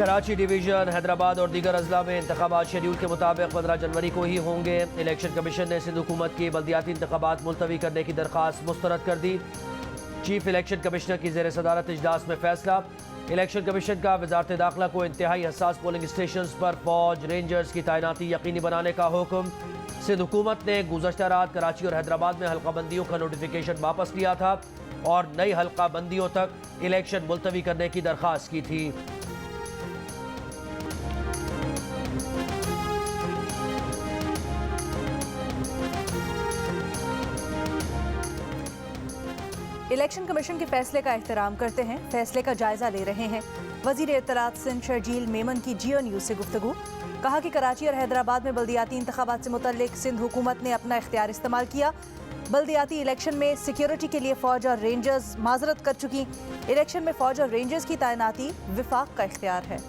Karachi division, Hyderabad और दीगर अजला में इंतखाबात शेड्यूल के मुताबिक 15 जनवरी को ही होंगे। इलेक्शन कमीशन ने सिंध हुकूमत की बल्दियाती इंतखाबात मुलतवी करने की दरख्वास्त मुस्तरद कर दी। चीफ इलेक्शन कमिश्नर की ज़ेर सदारत इजलास में फैसला। इलेक्शन कमीशन का वजारत दाखिला को इंतहाई हसास पोलिंग स्टेशन पर फौज रेंजर्स की तैनाती यकीनी बनाने का हुक्म। सिंध हुकूमत ने गुज़श्ता रात कराची और हैदराबाद में हल्का बंदियों का नोटिफिकेशन वापस लिया था और नई हल्का बंदियों तक इलेक्शन मुलतवी करने की दरख्वास्त की थी। इलेक्शन कमीशन के फैसले का एहतराम करते हैं, फैसले का जायजा ले रहे हैं। वजीर इत्तलात सिंध शर्जील मेमन की जियो न्यूज़ से गुफ्तगू। कहा कि कराची और हैदराबाद में बल्दियाती इंतखाबात से मुतल्लिक सिंध हुकूमत ने अपना इख्तियार इस्तेमाल किया। बल्दियाती इलेक्शन में सिक्योरिटी के लिए फ़ौज और रेंजर्स माजरत कर चुकी। इलेक्शन में फ़ौज और रेंजर्स की तैनाती विफाक का इख्तियार है।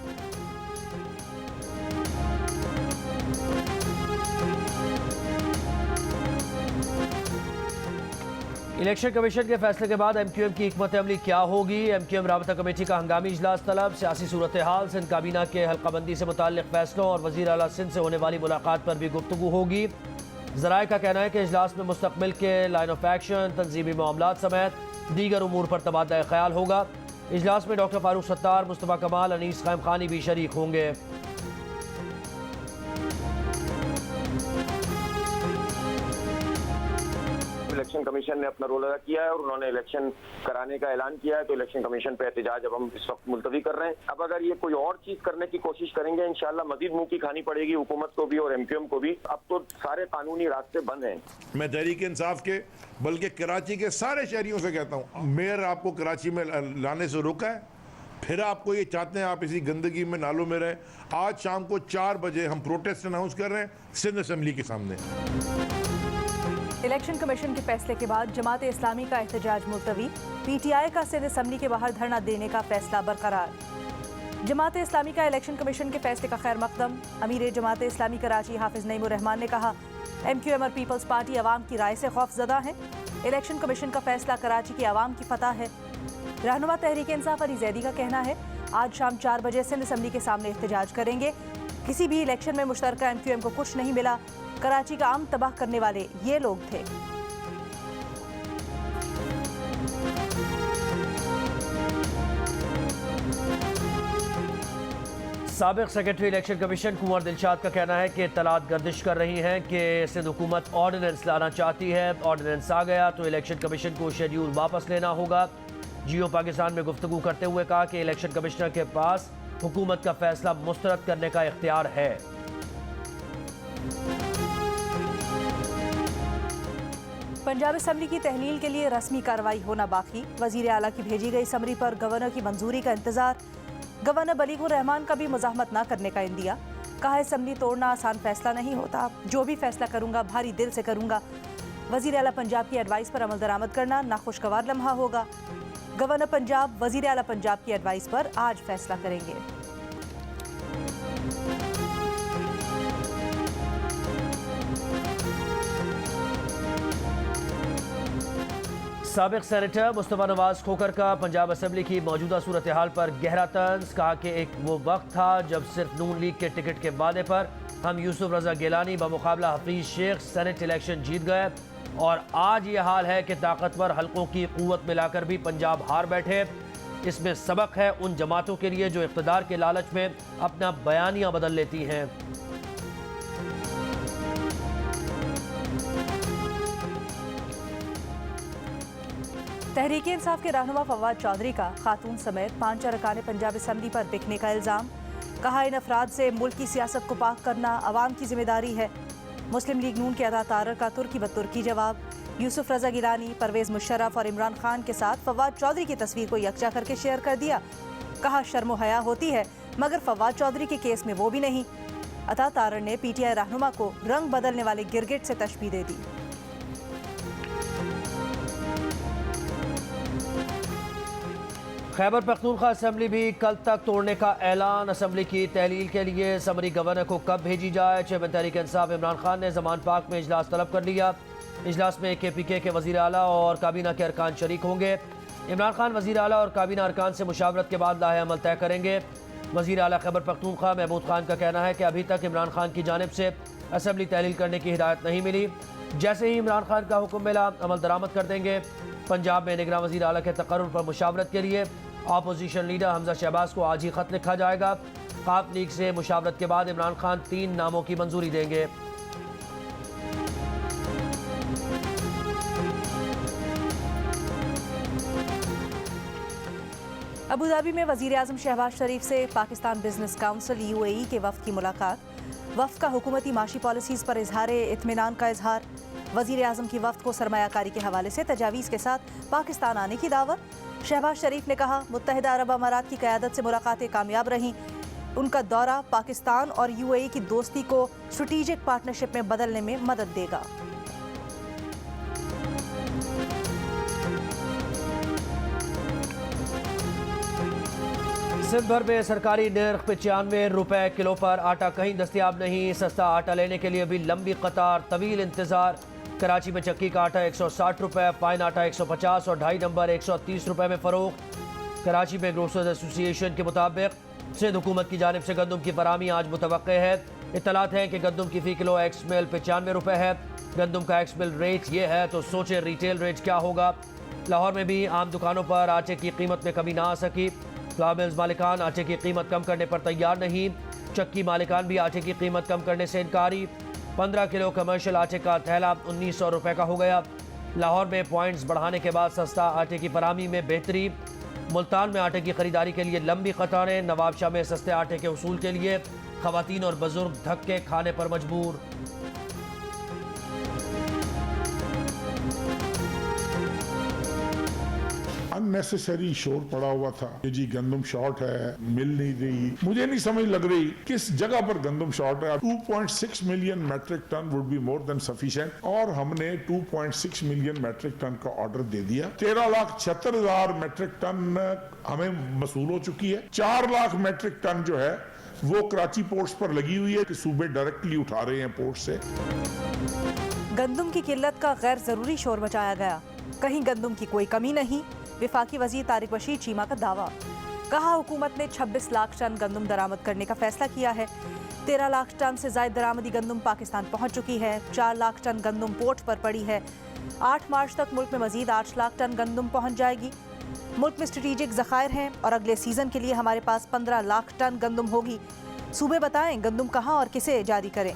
इलेक्शन कमीशन के फैसले के बाद MQM की हिकमत अमली क्या होगी? MQM राबता कमेटी का हंगामी इजलास तलब। सियासी सूरत हाल, सिंध काबीना के हल्काबंदी से मुताल्लिक फैसलों और वज़ीर आला सिंध से होने वाली मुलाकात पर भी गुफ्तगू होगी। ज़राए का कहना है कि इजलास में मुस्तकबिल के लाइन ऑफ एक्शन, तंजीमी मामलात समेत दीगर उमूर पर तबादला ख्याल होगा। इजलास में डॉक्टर फारूक सत्तार, मुस्तफ़ा कमाल, अनीस क़ायम ख़ानी भी शरीक होंगे। इलेक्शन कमीशन ने अपना रोल अदा किया है और उन्होंने इलेक्शन कराने का ऐलान किया है, तो इलेक्शन कमीशन पे एहतजाज अब हम इस वक्त मुलतवी कर रहे हैं। अब अगर ये कोई और चीज करने की कोशिश करेंगे, इंशाल्लाह मजीद मुंह की खानी पड़ेगी हुकूमत को भी और MQM को भी। अब तो सारे कानूनी रास्ते बंद हैं। मैं तहरीक इंसाफ के बल्कि कराची के सारे शहरियों से कहता हूँ, मेयर आपको कराची में लाने से रोका है, फिर आपको ये चाहते हैं आप इसी गंदगी में नालों में रहें। आज शाम को 4 बजे हम प्रोटेस्ट अनाउंस कर रहे हैं सिंध असम्बली के सामने। इलेक्शन कमीशन के फैसले के बाद जमात इस्लामी का एहतजाज मुलतवी। PTI का सिंध असम्बली के बाहर धरना देने का फैसला बरकरार। जमात इस्लामी का इलेक्शन कमीशन के फैसले का खैर मकदम। अमीर जमात इस्लामी कराची हाफिज नईमुर रहमान ने कहा, MQM और पीपल्स पार्टी अवाम की राय से खौफजदा है। इलेक्शन कमीशन का फैसला कराची की अवाम की फतह है। रहनुमा तहरीक इंसाफ अली जैदी का कहना है, आज शाम 4 बजे सिंध असम्बली के सामने एहतजाज करेंगे। किसी भी इलेक्शन में मुश्तरका MQM को कुछ नहीं मिला। कराची का अमन तबाह करने वाले ये लोग थे। साबिक सेक्रेटरी इलेक्शन कमीशन कुंवर दिलशाद का कहना है कि इत्तलात गर्दिश कर रही हैं कि सिंध हुकूमत ऑर्डिनेंस लाना चाहती है। ऑर्डिनेंस आ गया तो इलेक्शन कमीशन को शेड्यूल वापस लेना होगा। जियो पाकिस्तान में गुफ्तगू करते हुए कहा कि इलेक्शन कमिश्नर के पास हुकूमत का फैसला मुस्तरद करने का इख्तियार है। पंजाब असम्बली की तहलील के लिए रस्मी कार्रवाई होना बाकी। वजीर आला की भेजी गई समरी पर गवर्नर की मंजूरी का इंतजार। गवर्नर बलीगुर रहमान का भी मुज़ाहमत न करने का इंदिया। कहा, असम्बली तोड़ना आसान फैसला नहीं होता, जो भी फैसला करूंगा भारी दिल से करूंगा। वजीर आला पंजाब की एडवाइस पर अमल दरामद करना नाखुशगवार लम्हा होगा। गवर्नर पंजाब वजीर आला पंजाब की एडवाइस पर आज फैसला करेंगे। साबिक सेनेटर मुस्तफ़ा नवाज खोकर का पंजाब असम्बली की मौजूदा सूरत हाल पर गहरा तंज। कहा कि एक वो वक्त था जब सिर्फ नून लीग के टिकट के वादे पर हम यूसुफ रजा गिलानी बमुकाबला हफीज शेख सेनेट इलेक्शन जीत गए और आज ये हाल है कि ताकतवर हल्कों की क़ुव्वत मिलाकर भी पंजाब हार बैठे। इसमें सबक है उन जमातों के लिए जो इक़्तिदार के लालच में अपना बयानियाँ बदल लेती हैं। तहरीक इंसाफ के रहनुमा फवाद चौधरी का खातून समेत 5 अरकान पंजाब असम्बली पर बिकने का इल्ज़ाम। कहा, इन अफराद से मुल्क की सियासत को पाक करना अवाम की जिम्मेदारी है। मुस्लिम लीग नून के अदा तारर का तुर्की बतुर्की जवाब। यूसुफ रजा गिलानी, परवेज़ मुशर्रफ और इमरान खान के साथ फवाद चौधरी की तस्वीर को यकजा करके शेयर कर दिया। कहा, शर्म हया होती है मगर फवाद चौधरी के केस में वो भी नहीं। अता तारर ने PTI रहनुमा को रंग बदलने वाले गिरगिट से तशबीह दे दी। खैबर पख्तूनख्वा असम्बली भी कल तक तोड़ने का ऐलान। असम्बली की तहलील के लिए समरी गवर्नर को कब भेजी जाए? चेयरमैन तहरीक इंसाफ इमरान खान ने जमान पाक में इजलास तलब कर लिया। इजलास में KPK के वज़ीर आला और काबीना के अरकान शरीक होंगे। इमरान खान वज़ीर आला और काबीना अरकान से मुशावरत के बाद लाहे अमल तय करेंगे। वज़ीर आला खैबर पख्तूनख्वा महमूद खान का कहना है कि अभी तक इमरान खान की जानिब से असम्बली तहलील करने की हिदायत नहीं मिली। जैसे ही इमरान खान का हुक्म मिला अमल दरामद कर देंगे। पंजाब में निगरान वज़ीर आला के तकर्रुर पर मुशावरत के लिए अपोजिशन लीडर हमजा शहबाज को आज ही खत लिखा जाएगा। काफ लीग से मुशावरत के बाद इमरान खान 3 नामों की मंजूरी देंगे। अबू धाबी में वज़ीर आज़म शहबाज शरीफ से पाकिस्तान बिजनेस काउंसिल UAE के वफ़द की मुलाकात। वफ़द का हुकूमती माशी पॉलिसीज़ पर इजहार इत्मीनान का इजहार। वज़ीर आज़म की वफ़द को सरमायाकारी के हवाले से तजावीज़ के साथ पाकिस्तान आने की दावत। शहबाज शरीफ ने कहा मुत्तहिदा अरब अमारात की क़यादत से मुलाकातें कामयाब रहीं। उनका दौरा पाकिस्तान और UAE की दोस्ती को स्ट्रेटेजिक पार्टनरशिप में बदलने में मदद देगा। सिंध भर में सरकारी निर्ख 95 रुपए किलो पर आटा कहीं दस्तियाब नहीं। सस्ता आटा लेने के लिए भी लंबी कतार, तवील इंतजार। कराची में चक्की का आटा 160 रुपए, फाइन आटा 150 और 2.5 नंबर 130 रुपए में फरोख्त। कराची में ग्रोसर्स एसोसिएशन के मुताबिक सिंध हुकूमत की जानिब से गंदम की फराहमी आज मुतवक्के है। इत्तलात है कि गंदम की फ़ी किलो एक्स मिल 95 रुपए है। गंदम का एक्स मिल रेट ये है तो सोचें रिटेल रेट क्या होगा। लाहौर में भी आम दुकानों पर आटे की कीमत में कमी ना आ सकी। फ्लावर मिल्स मालिकान आटे की कीमत कम करने पर तैयार नहीं। चक्की मालिकान भी आटे की कीमत कम करने से इनकारी। 15 किलो कमर्शियल आटे का थैला 1900 रुपए का हो गया। लाहौर में पॉइंट्स बढ़ाने के बाद सस्ता आटे की फराहमी में बेहतरी। मुल्तान में आटे की खरीदारी के लिए लंबी कतारें। नवाबशाह में सस्ते आटे के उसूल के लिए खवातीन और बुजुर्ग धक्के खाने पर मजबूर। अननेसेसरी शोर पड़ा हुआ था कि जी गंदम शॉर्ट है, मिल नहीं रही। मुझे नहीं समझ लग रही किस जगह पर गंदम शॉर्ट है। 2.6 million metric ton would be more than sufficient और हमने 2.6 मिलियन मैट्रिक टन का ऑर्डर दे दिया। 13,76,000 मैट्रिक टन हमें मसूल हो चुकी है। 4 लाख मैट्रिक टन जो है वो कराची पोर्ट्स पर लगी हुई है कि सूबे डायरेक्टली उठा रहे हैं पोर्ट से। गंदम की किल्लत का गैर जरूरी शोर मचाया गया। कहीं गंदम की कोई कमी नहीं। विफाकी वजीर तारिक बशीर चीमा का दावा। कहा हुकूमत ने 26 लाख टन गंदम दरामद करने का फैसला किया है। 13 लाख टन से ज़ायद दरामदी गंदम पाकिस्तान पहुंच चुकी है। 4 लाख टन गंदम पोर्ट पर पड़ी है। 8 मार्च तक मुल्क में मजीद 8 लाख टन गंदम पहुंच जाएगी। मुल्क में स्ट्रेटेजिक ज़खायर हैं और अगले सीज़न के लिए हमारे पास 15 लाख टन गंदम होगी। सूबे बताएं गंदम कहाँ और किसे जारी करें।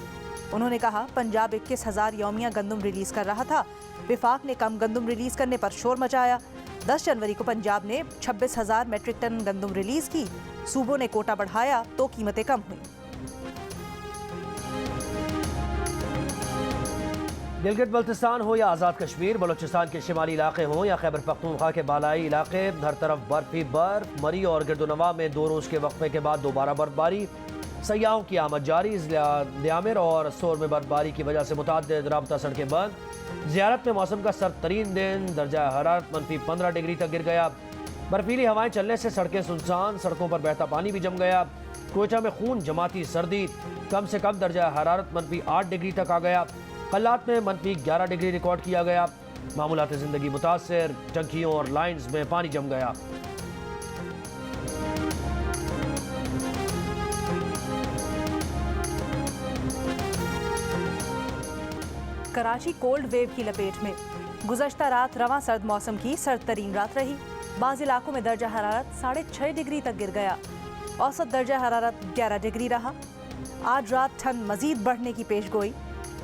उन्होंने कहा पंजाब 21,000 यौमिया गंदम रिलीज़ कर रहा था। विफाक ने कम गंदम रिलीज़ करने पर शोर मचाया। 10 जनवरी को पंजाब ने 26,000 मैट्रिक टन गंदम रिलीज़ की। सूबों ने कोटा बढ़ाया तो कीमतें कम हुई। गिलगित बल्तिस्तान हो या आज़ाद कश्मीर, बलोचिस्तान के शिमाली इलाके हों या खैबर पख्तूनख्वा के बालाई इलाके, हर तरफ बर्फ ही बर्फ। मरी और गिरदोनवा में 2 रोज़ के वक्फे के बाद दोबारा बर्फबारी। सयाहों की आमद जारी। ज़िला और सोर में बर्फबारी की वजह से मुतअद्दिद राबता सड़कें बंद। ज़ियारत में मौसम का सर्द दिन, दर्जा हरारत -15 डिग्री तक गिर गया। बर्फीली हवाएं चलने से सड़कें सुनसान, सड़कों पर बहता पानी भी जम गया। कोयटा में खून जमाती सर्दी, कम से कम दर्जा हरारत -8 डिग्री तक आ गया। कल्लात में -11 डिग्री रिकॉर्ड किया गया। मामूलात ज़िंदगी मुतासर, टंकियों और लाइन्स में पानी जम गया। कराची कोल्ड वेव की लपेट में। गुज़श्ता रात रवां सर्द मौसम की सर्द तरीन रात रही। बाज़ इलाकों में दर्जा हरारत 6.5 डिग्री तक गिर गया। औसत दर्जा हरारत 11 डिग्री रहा। आज रात ठंड मजीद बढ़ने की पेशगोई।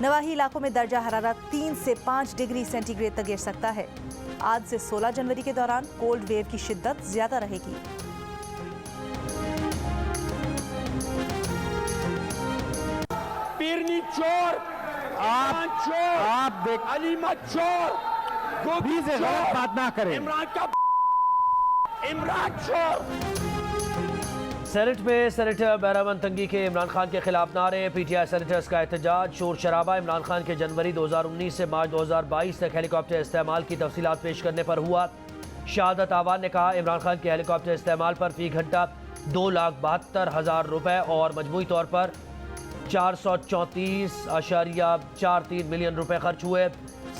नवाही इलाकों में दर्जा हरारत 3 से 5 डिग्री सेंटीग्रेड तक गिर सकता है। आज से 16 जनवरी के दौरान कोल्ड वेव की शिद्दत ज्यादा रहेगी। पीरनी चोर, आप अलीमत चोर, गोभी से गलत बात ना करें। इमरान चोर। सेनेट में सेनेटर बैरामन तंगी के इमरान खान के खिलाफ नारे। PTI सेनेटर्स का एहतजाज, शोर शराबा। इमरान खान के जनवरी 2019 से मार्च 2022 तक हेलीकॉप्टर इस्तेमाल की तफसीलात पेश करने पर हुआ। शहादत आवान ने कहा इमरान खान के हेलीकॉप्टर इस्तेमाल पर फी घंटा 2,72,000 रुपये और मजमूई तौर पर 434.43 मिलियन रुपए खर्च हुए।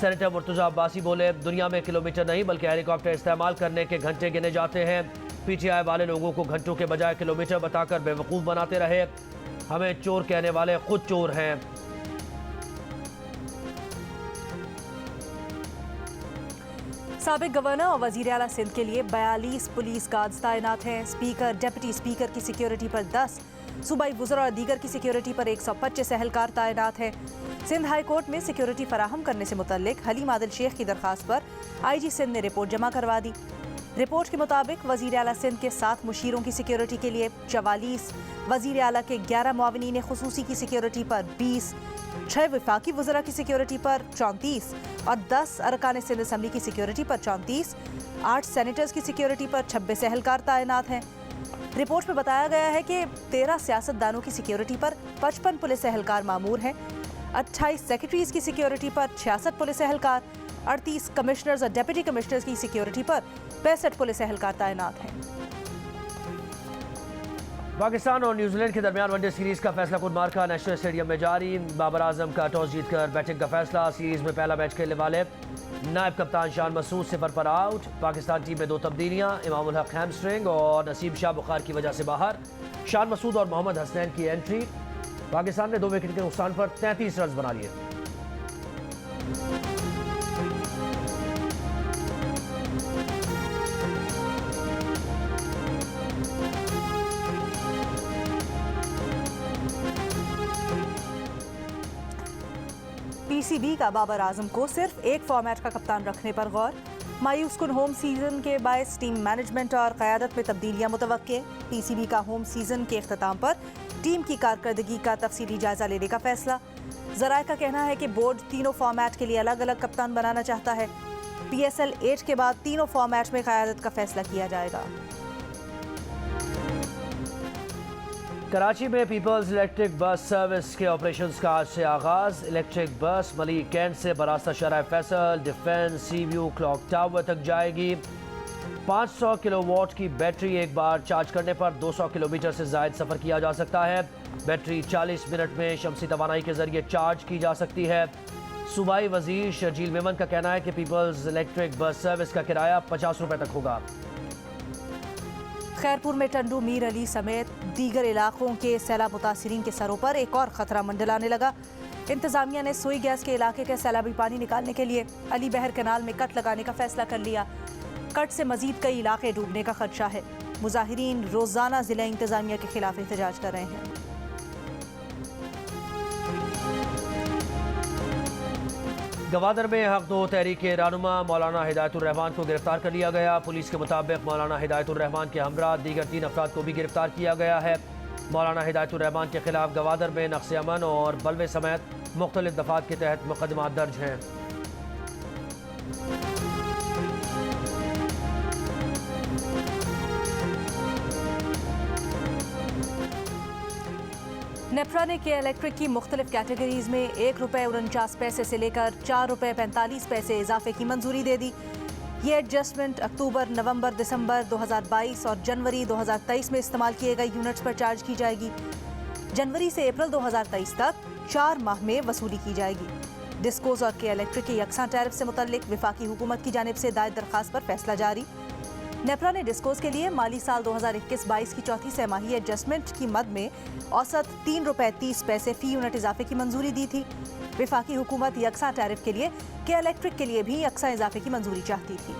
सेनेटर मुर्तज़ा अब्बासी बोले दुनिया में किलोमीटर नहीं बल्कि हेलीकॉप्टर इस्तेमाल करने के घंटे गिने जाते हैं। PTI वाले लोगों को घंटों के बजाय किलोमीटर बताकर बेवकूफ़ बनाते रहे। हमें चोर कहने वाले खुद चोर हैं। साबिक गवर्नर और वजीर आला सिंध के लिए 42 पुलिस गार्ड्स तैनात हैं। स्पीकर, डिप्टी स्पीकर की सिक्योरिटी पर 10, सूबाई वुज़रा और दीगर की सिक्योरिटी पर 125 एहलकार तैनात हैं। सिंध हाई कोर्ट में सिक्योरिटी फराहम करने से मुतल्लिक हलीम आदिल शेख की दरखास्त पर IG सिंध ने रिपोर्ट जमा करवा दी। रिपोर्ट के मुताबिक वजीर आला सिंध के 7 मुशीरों की सिक्योरिटी के लिए 44, वजीर आला के 11 मुआविनीन खुसूसी की सिक्योरिटी पर 20, 6 वफाकी वज़रा की सिक्योरिटी पर 34 और 10 अरकान सिंध असम्बली की सिक्योरिटी पर 34, 8 सेनेटर्स की सिक्योरिटी पर 26 एहलकार तैनात हैं। रिपोर्ट में बताया गया है कि 13 सियासतदानों की सिक्योरिटी पर 55 पुलिस एहलकार मामूर हैं, 28 सेक्रेटरीज की सिक्योरिटी पर 66 पुलिस एहलकार, 38 कमिश्नर्स और डिप्टी कमिश्नर्स की सिक्योरिटी पर 65 पुलिस एहलकार तैनात हैं। पाकिस्तान और न्यूजीलैंड के दरमियान वनडे सीरीज का फैसला कुन मार्का नेशनल स्टेडियम में जारी। बाबर आजम का टॉस जीतकर बैटिंग का फैसला। सीरीज में पहला मैच खेलने वाले नायब कप्तान शान मसूद 0 पर आउट। पाकिस्तान टीम में 2 तब्दीलियां, इमाम उल हक हैमस्ट्रिंग और नसीब शाह बुखार की वजह से बाहर। शान मसूद और मोहम्मद हसनैन की एंट्री। पाकिस्तान ने 2 विकेट के नुकसान पर 33 रन बना लिए। PCB का बाबर आजम को सिर्फ एक फॉर्मेट का कप्तान रखने पर गौर। मायूस कुन होम सीजन के बायस टीम मैनेजमेंट और क़यादत में तब्दीलियां मुतवक्के। PCB का होम सीजन के अख्ताम पर टीम की कारकर्दगी का तफसीली जायजा लेने का फैसला। ज़राए का कहना है कि बोर्ड तीनों फॉर्मेट के लिए अलग अलग कप्तान बनाना चाहता है। PSL 8 के बाद तीनों फॉर्मेट में क़यादत का फैसला किया जाएगा। कराची में पीपल्स इलेक्ट्रिक बस सर्विस के ऑपरेशंस का आज से आगाज। इलेक्ट्रिक बस मलिक कैंट से बरास्ता Sharae Faisal, defence, sea view, clock tower तक जाएगी। 500 किलोवाट की बैटरी एक बार चार्ज करने पर 200 किलोमीटर से ज़ायद सफ़र किया जा सकता है। बैटरी 40 मिनट में शमसी तवानाई के जरिए चार्ज की जा सकती है। सूबाई वजीर शर्जील मेमन का कहना है कि पीपल्स इलेक्ट्रिक बस सर्विस का किराया 50 रुपये तक होगा। खैरपुर में टंडू, मीर अली समेत दीगर इलाकों के सैलाब मुतासिरीन के सरों पर एक और खतरा मंडलाने लगा। इंतजामिया ने सुई गैस के इलाके का सैलाबी पानी निकालने के लिए अली बहर कनाल में कट लगाने का फैसला कर लिया। कट से मजीद कई इलाके डूबने का खदशा है। मुजाहिरीन रोजाना जिला इंतजामिया के खिलाफ एहतजाज कर रहे हैं। गवादर में हक दो तहरीक के रहनुमा मौलाना हिदायतुर रहमान को गिरफ्तार कर लिया गया। पुलिस के मुताबिक मौलाना हिदायतुर रहमान के हमरा दीगर 3 अफराद को भी गिरफ्तार किया गया है। मौलाना हिदायतुर रहमान के खिलाफ गवादर में नक्स अमन और बलवे समेत मुख्तलिफ दफात के तहत मुकदमा दर्ज हैं। नेप्रा ने के इलेक्ट्रिक की मुख्तलिफ कैटेगरीज में 1 रुपये 49 पैसे से लेकर 4 रुपये 45 पैसे इजाफे की मंजूरी दे दी। ये एडजस्टमेंट अक्टूबर, नवंबर, दिसंबर 2022 और जनवरी 2023 में इस्तेमाल किए गए यूनिट्स पर चार्ज की जाएगी। जनवरी से अप्रैल 2023 तक 4 माह में वसूली की जाएगी। डिस्कोज और के इलेक्ट्रिक के यकसा टैरिफ से मुतल्लिक वफाकी हुकूमत की जानिब से दायर दरखास्त पर फैसला जारी। नेप्रा ने डिस्कोज के लिए माली साल 2021-22 की चौथी सहमाही एडजस्टमेंट की मद में औसत 3 रुपये 30 पैसे फी यूनिट इजाफे की मंजूरी दी थी। वफाकी हुकूमत यकसा टैरिफ के लिए के इलेक्ट्रिक के लिए भी यकसा इजाफे की मंजूरी चाहती थी।